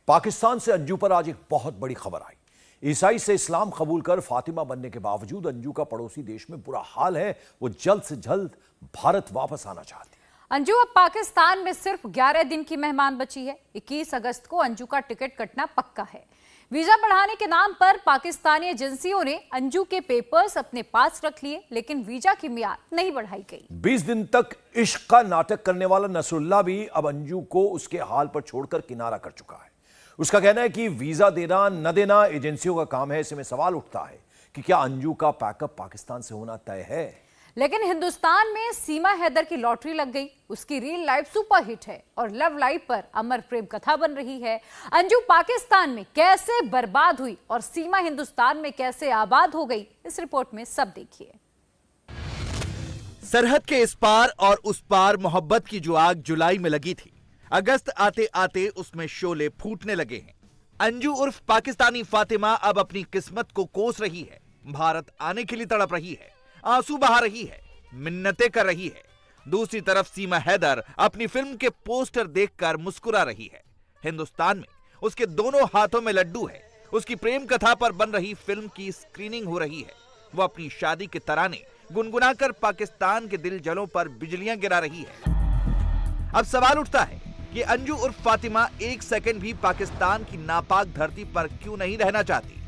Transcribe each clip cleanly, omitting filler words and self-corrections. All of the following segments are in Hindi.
पाकिस्तान से अंजू पर आज एक बहुत बड़ी खबर आई। ईसाई से इस्लाम कबूल कर फातिमा बनने के बावजूद अंजू का पड़ोसी देश में बुरा हाल है। वो जल्द से जल्द भारत वापस आना चाहती है। अंजू अब पाकिस्तान में सिर्फ 11 दिन की मेहमान बची है। 21 अगस्त को अंजू का टिकट कटना पक्का है। वीजा बढ़ाने के नाम पर पाकिस्तानी एजेंसियों ने अंजू के पेपर्स अपने पास रख लिए, लेकिन वीजा की मियाद नहीं बढ़ाई गई। 20 दिन तक इश्क का नाटक करने वाला नसरुल्लाह भी अब अंजू को उसके हाल पर छोड़कर किनारा कर चुका है। उसका कहना है कि वीजा देना न देना एजेंसियों का काम है। ऐसे में सवाल उठता है कि क्या अंजू का पैकअप पाकिस्तान से होना तय है। लेकिन हिंदुस्तान में सीमा हैदर की लॉटरी लग गई। उसकी रील लाइव सुपरहिट है और लव लाइव पर अमर प्रेम कथा बन रही है। अंजू पाकिस्तान में कैसे बर्बाद हुई और सीमा हिंदुस्तान में कैसे आबाद हो गई, इस रिपोर्ट में सब देखिए। सरहद के इस पार और उस पार मोहब्बत की जो आग जुलाई में लगी थी, अगस्त आते आते उसमें शोले फूटने लगे हैं। अंजू उर्फ पाकिस्तानी फातिमा अब अपनी किस्मत को कोस रही है। भारत आने के लिए तड़प रही है, आंसू बहा रही है, मिन्नतें कर रही है। दूसरी तरफ सीमा हैदर अपनी फिल्म के पोस्टर देखकर मुस्कुरा रही है। हिंदुस्तान में उसके दोनों हाथों में लड्डू है। उसकी प्रेम कथा पर बन रही फिल्म की स्क्रीनिंग हो रही है। वो अपनी शादी के तराने गुनगुनाकर पाकिस्तान के दिल जलों पर बिजलियां गिरा रही है। अब सवाल उठता है कि अंजू उर्फ फातिमा एक सेकंड भी पाकिस्तान की नापाक धरती पर क्यों नहीं रहना चाहती।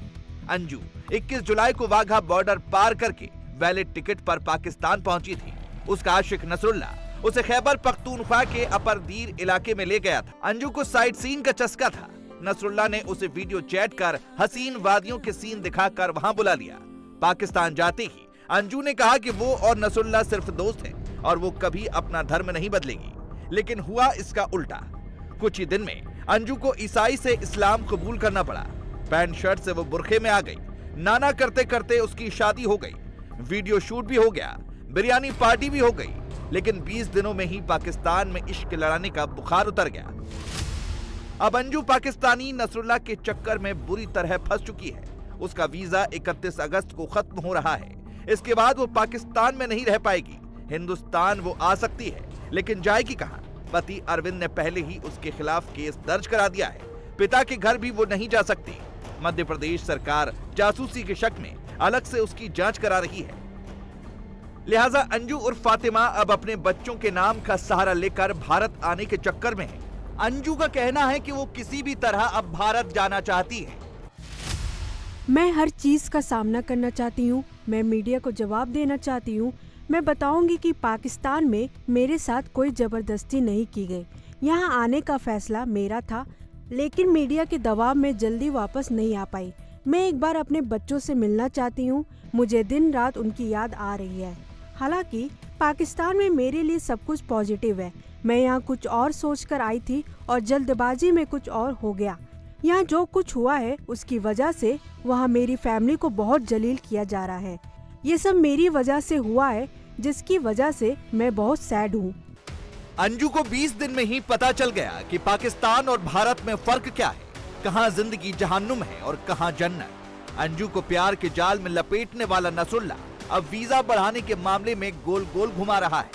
अंजू 21 जुलाई को वाघा बॉर्डर पार करके वैलिड टिकट पर पाकिस्तान पहुंची थी। उसका आशिक नसरुल्लाह उसे खैबर पख्तूनख्वा के अपरदीर इलाके में ले गया था। अंजू को साइट सीन का चस्का था। नसरुल्लाह ने उसे वीडियो चैट कर हसीन वादियों के सीन दिखाकर वहां बुला लिया। पाकिस्तान जाते ही अंजू ने कहा कि वो और नसरुल्लाह सिर्फ दोस्त हैं और वो कभी अपना धर्म नहीं बदलेगी। लेकिन हुआ इसका उल्टा। कुछ ही दिन में अंजू को ईसाई से इस्लाम कबूल करना पड़ा। पैंट शर्ट से वो बुरखे में आ गई। नाना करते करते उसकी शादी हो गई। वीडियो शूट भी हो गया, बिरयानी पार्टी भी हो गई। लेकिन 20 दिनों में ही पाकिस्तान में इश्क लड़ाने का बुखार उतर गया। अब अंजू पाकिस्तानी नसरुल्लाह के चक्कर में बुरी तरह फंस चुकी है। उसका वीजा 31 अगस्त को खत्म हो रहा है। इसके बाद वो पाकिस्तान में नहीं रह पाएगी। हिंदुस्तान वो आ सकती है, लेकिन जाएगी कहां? पति अरविंद ने पहले ही उसके खिलाफ केस दर्ज करा दिया है। पिता के घर भी वो नहीं जा सकती। मध्य प्रदेश सरकार जासूसी के शक में अलग से उसकी जांच करा रही है। लिहाजा अंजू उर्फ फातिमा अब अपने बच्चों के नाम का सहारा लेकर भारत आने के चक्कर में है। अंजू का कहना है कि वो किसी भी तरह अब भारत जाना चाहती है। मैं हर चीज का सामना करना चाहती हूँ। मैं मीडिया को जवाब देना चाहती हूँ। मैं बताऊंगी कि पाकिस्तान में मेरे साथ कोई जबरदस्ती नहीं की गई। यहाँ आने का फैसला मेरा था, लेकिन मीडिया के दबाव में जल्दी वापस नहीं आ पाई। मैं एक बार अपने बच्चों से मिलना चाहती हूँ। मुझे दिन रात उनकी याद आ रही है। हालांकि पाकिस्तान में मेरे लिए सब कुछ पॉजिटिव है। मैं यहाँ कुछ और सोचकर आई थी और जल्दबाजी में कुछ और हो गया। यहाँ जो कुछ हुआ है उसकी वजह से वहाँ मेरी फैमिली को बहुत जलील किया जा रहा है। ये सब मेरी वजह से हुआ है, जिसकी वजह से मैं बहुत सैड हूँ। अंजू को 20 दिन में ही पता चल गया कि पाकिस्तान और भारत में फर्क क्या है, कहां जिंदगी जहन्नुम है और कहां जन्नत। अंजू को प्यार के जाल में लपेटने वाला नसरुल्लाह अब वीजा बढ़ाने के मामले में गोल गोल घुमा रहा है।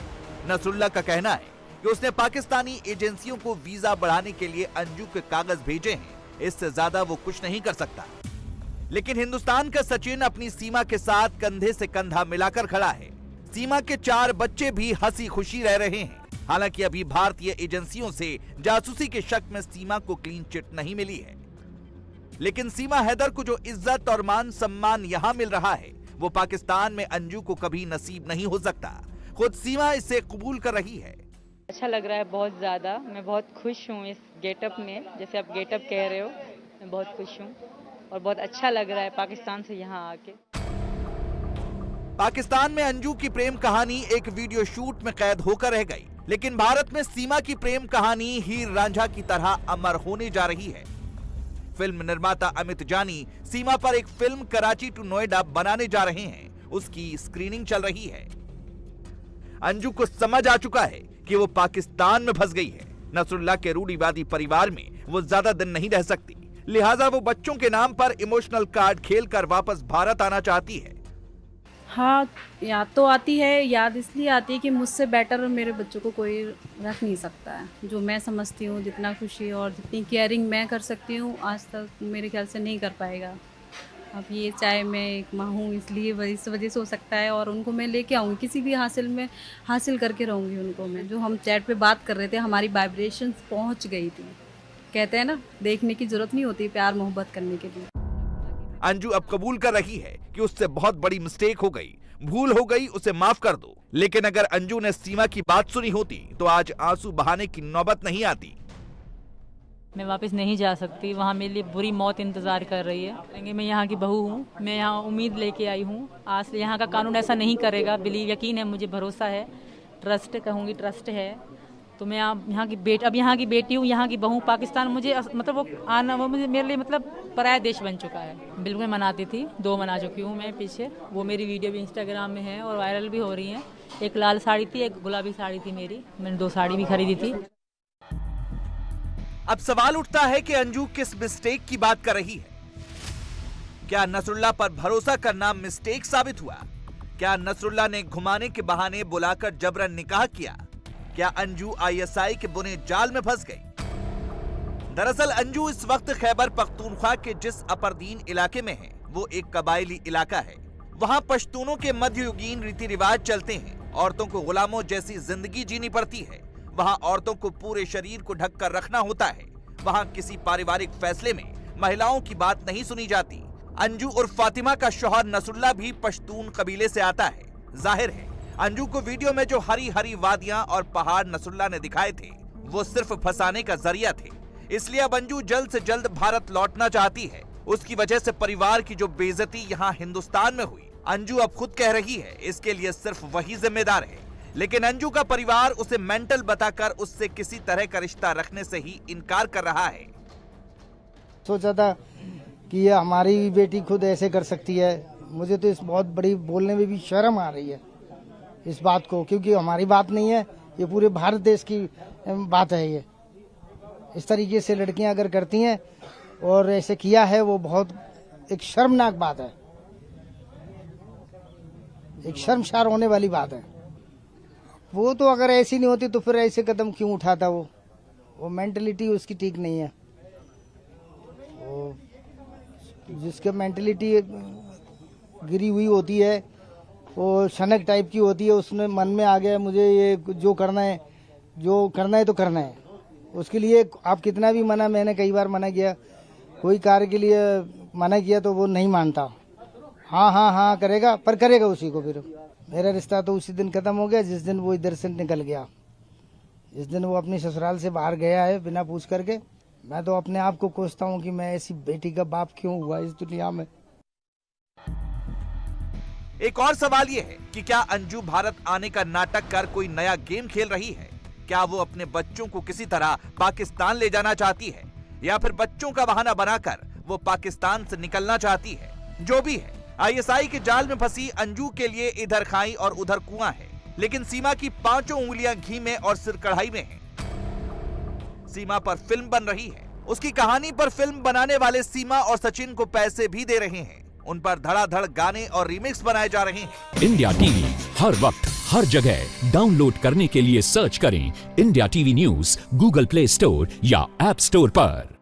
नसरुल्लाह का कहना है कि उसने पाकिस्तानी एजेंसियों को वीजा बढ़ाने के लिए अंजू के कागज भेजे हैं। इससे ज्यादा वो कुछ नहीं कर सकता। लेकिन हिंदुस्तान का सचिन अपनी सीमा के साथ कंधे से कंधा मिलाकर खड़ा है। सीमा के 4 बच्चे भी हंसी खुशी रह रहे हैं। हालांकि अभी भारतीय एजेंसियों से जासूसी के शक में सीमा को क्लीन चिट नहीं मिली है। लेकिन सीमा हैदर को जो इज्जत और मान सम्मान यहाँ मिल रहा है, वो पाकिस्तान में अंजू को कभी नसीब नहीं हो सकता। खुद सीमा इसे कबूल कर रही है। अच्छा लग रहा है बहुत ज्यादा। मैं बहुत खुश हूँ इस गेटअप में, जैसे आप गेटअप कह रहे हो। मैं बहुत खुश हूँ और बहुत अच्छा लग रहा है पाकिस्तान से यहाँ आके। पाकिस्तान में अंजू की प्रेम कहानी एक वीडियो शूट में कैद होकर रह गई, लेकिन भारत में सीमा की प्रेम कहानी हीर रांझा की तरह अमर होने जा रही है। फिल्म निर्माता अमित जानी सीमा पर एक फिल्म कराची टू नोएडा बनाने जा रहे हैं। उसकी स्क्रीनिंग चल रही है। अंजू को समझ आ चुका है कि वो पाकिस्तान में फंस गई है। नसरुल्लाह के रूढ़िवादी परिवार में वो ज्यादा दिन नहीं रह सकती। लिहाजा वो बच्चों के नाम पर इमोशनल कार्ड खेलकर वापस भारत आना चाहती है। हाँ, याद तो आती है। याद इसलिए आती है कि मुझसे बेटर मेरे बच्चों को कोई रख नहीं सकता है। जो मैं समझती हूँ, जितना खुशी और जितनी केयरिंग मैं कर सकती हूँ, आज तक मेरे ख्याल से नहीं कर पाएगा। अब ये चाहे मैं एक माँ हूँ, इसलिए इस वजह से हो सकता है, और उनको मैं लेके आऊँगी किसी भी हासिल में, हासिल करके रहूँगी उनको मैं। जो हम चैट पे बात कर रहे थे, हमारी वाइब्रेशंस पहुँच गई थी। कहते हैं ना, देखने की जरूरत नहीं होती प्यार मोहब्बत करने के लिए। अंजू अब कबूल कर रही है कि उससे बहुत बड़ी मिस्टेक हो गई, भूल हो गई, उसे माफ कर दो। लेकिन अगर अंजू ने सीमा की बात सुनी होती तो आज आंसू बहाने की नौबत नहीं आती। मैं वापस नहीं जा सकती, वहाँ मेरे लिए बुरी मौत इंतज़ार कर रही है। मैं यहाँ की बहू हूँ, मैं यहाँ उम्मीद लेके आई हूँ। आज से यहाँ का कानून ऐसा नहीं करेगा, बिलीव, यकीन है, मुझे भरोसा है, ट्रस्ट कहूँगी, ट्रस्ट है। तो मैं यहाँ की बेटी हूँ, यहाँ की बहू। पाकिस्तान मुझे मतलब वो आना, वो मुझे मेरे लिए मतलब पराया देश बन चुका है। बिल्कुल मैं मनाती थी, 2 मना चुकी हूँ मैं पीछे। वो मेरी वीडियो भी इंस्टाग्राम में है और वायरल भी हो रही है। एक लाल साड़ी थी, एक गुलाबी साड़ी थी मेरी, मैंने 2 साड़ी भी खरीदी थी। अब सवाल उठता है कि अंजू किस मिस्टेक की बात कर रही है। क्या नसरुल्लाह पर भरोसा करना मिस्टेक साबित हुआ? क्या नसरुल्लाह ने घुमाने के बहाने बुलाकर जबरन निकाह किया? क्या अंजू आईएसआई के बुने जाल में फंस गई? दरअसल अंजू इस वक्त खैबर पख्तूनख्वा के जिस अपरदीन इलाके में है, वो एक कबायली इलाका है। वहाँ पश्तूनों के मध्ययुगीन रीति रिवाज चलते हैं। औरतों को गुलामों जैसी जिंदगी जीनी पड़ती है। वहाँ औरतों को पूरे शरीर को ढक कर रखना होता है। वहाँ किसी पारिवारिक फैसले में महिलाओं की बात नहीं सुनी जाती। अंजू उर्फ फातिमा का शौहर नसरुल्लाह भी पश्तून कबीले से आता है। जाहिर है अंजू को वीडियो में जो हरी हरी वादियां और पहाड़ नसरुल्लाह ने दिखाए थे, वो सिर्फ फंसाने का जरिया थे। इसलिए अब अंजू जल्द से जल्द भारत लौटना चाहती है। उसकी वजह से परिवार की जो बेइज्जती यहाँ हिंदुस्तान में हुई, अंजू अब खुद कह रही है, इसके लिए सिर्फ वही जिम्मेदार है। लेकिन अंजू का परिवार उसे मेंटल बताकर उससे किसी तरह का रिश्ता रखने से ही इनकार कर रहा है। सोचा था कि ये हमारी बेटी खुद ऐसे कर सकती है। मुझे तो इस बहुत बड़ी बोलने में भी शर्म आ रही है इस बात को, क्योंकि हमारी बात नहीं है, ये पूरे भारत देश की बात है। ये इस तरीके से लड़कियां अगर करती हैं और ऐसे किया है, वो बहुत एक शर्मनाक बात है, एक शर्मसार होने वाली बात है। वो तो अगर ऐसी नहीं होती तो फिर ऐसे कदम क्यों उठाता? वो मेंटलिटी उसकी ठीक नहीं है। वो जिसके मेंटलिटी गिरी हुई होती है, वो शनक टाइप की होती है, उसने मन में आ गया मुझे ये जो करना है तो करना है। उसके लिए आप कितना भी मना, मैंने कई बार मना किया, कोई कार्य के लिए मना किया तो वो नहीं मानता। हाँ करेगा, पर करेगा उसी को। फिर मेरा रिश्ता तो उसी दिन खत्म हो गया जिस दिन वो इधर से निकल गया, जिस दिन वो अपनी ससुराल से बाहर गया है बिना पूछ करके। मैं तो अपने आप को कोसता हूँ कि मैं ऐसी बेटी का बाप क्यों हुआ इस दुनिया में। एक और सवाल ये है कि क्या अंजू भारत आने का नाटक कर कोई नया गेम खेल रही है? क्या वो अपने बच्चों को किसी तरह पाकिस्तान ले जाना चाहती है, या फिर बच्चों का बहाना बनाकर वो पाकिस्तान से निकलना चाहती है? जो भी है, आईएसआई के जाल में फंसी अंजू के लिए इधर खाई और उधर कुआं है। लेकिन सीमा की 5 उंगलियां घी में और सिर कढ़ाई में है। सीमा पर फिल्म बन रही है। उसकी कहानी पर फिल्म बनाने वाले सीमा और सचिन को पैसे भी दे रहे हैं। उन पर धड़ाधड़ गाने और रीमिक्स बनाए जा रहे हैं। इंडिया टीवी हर वक्त हर जगह डाउनलोड करने के लिए सर्च करें India TV news Google play store या ऐप स्टोर पर।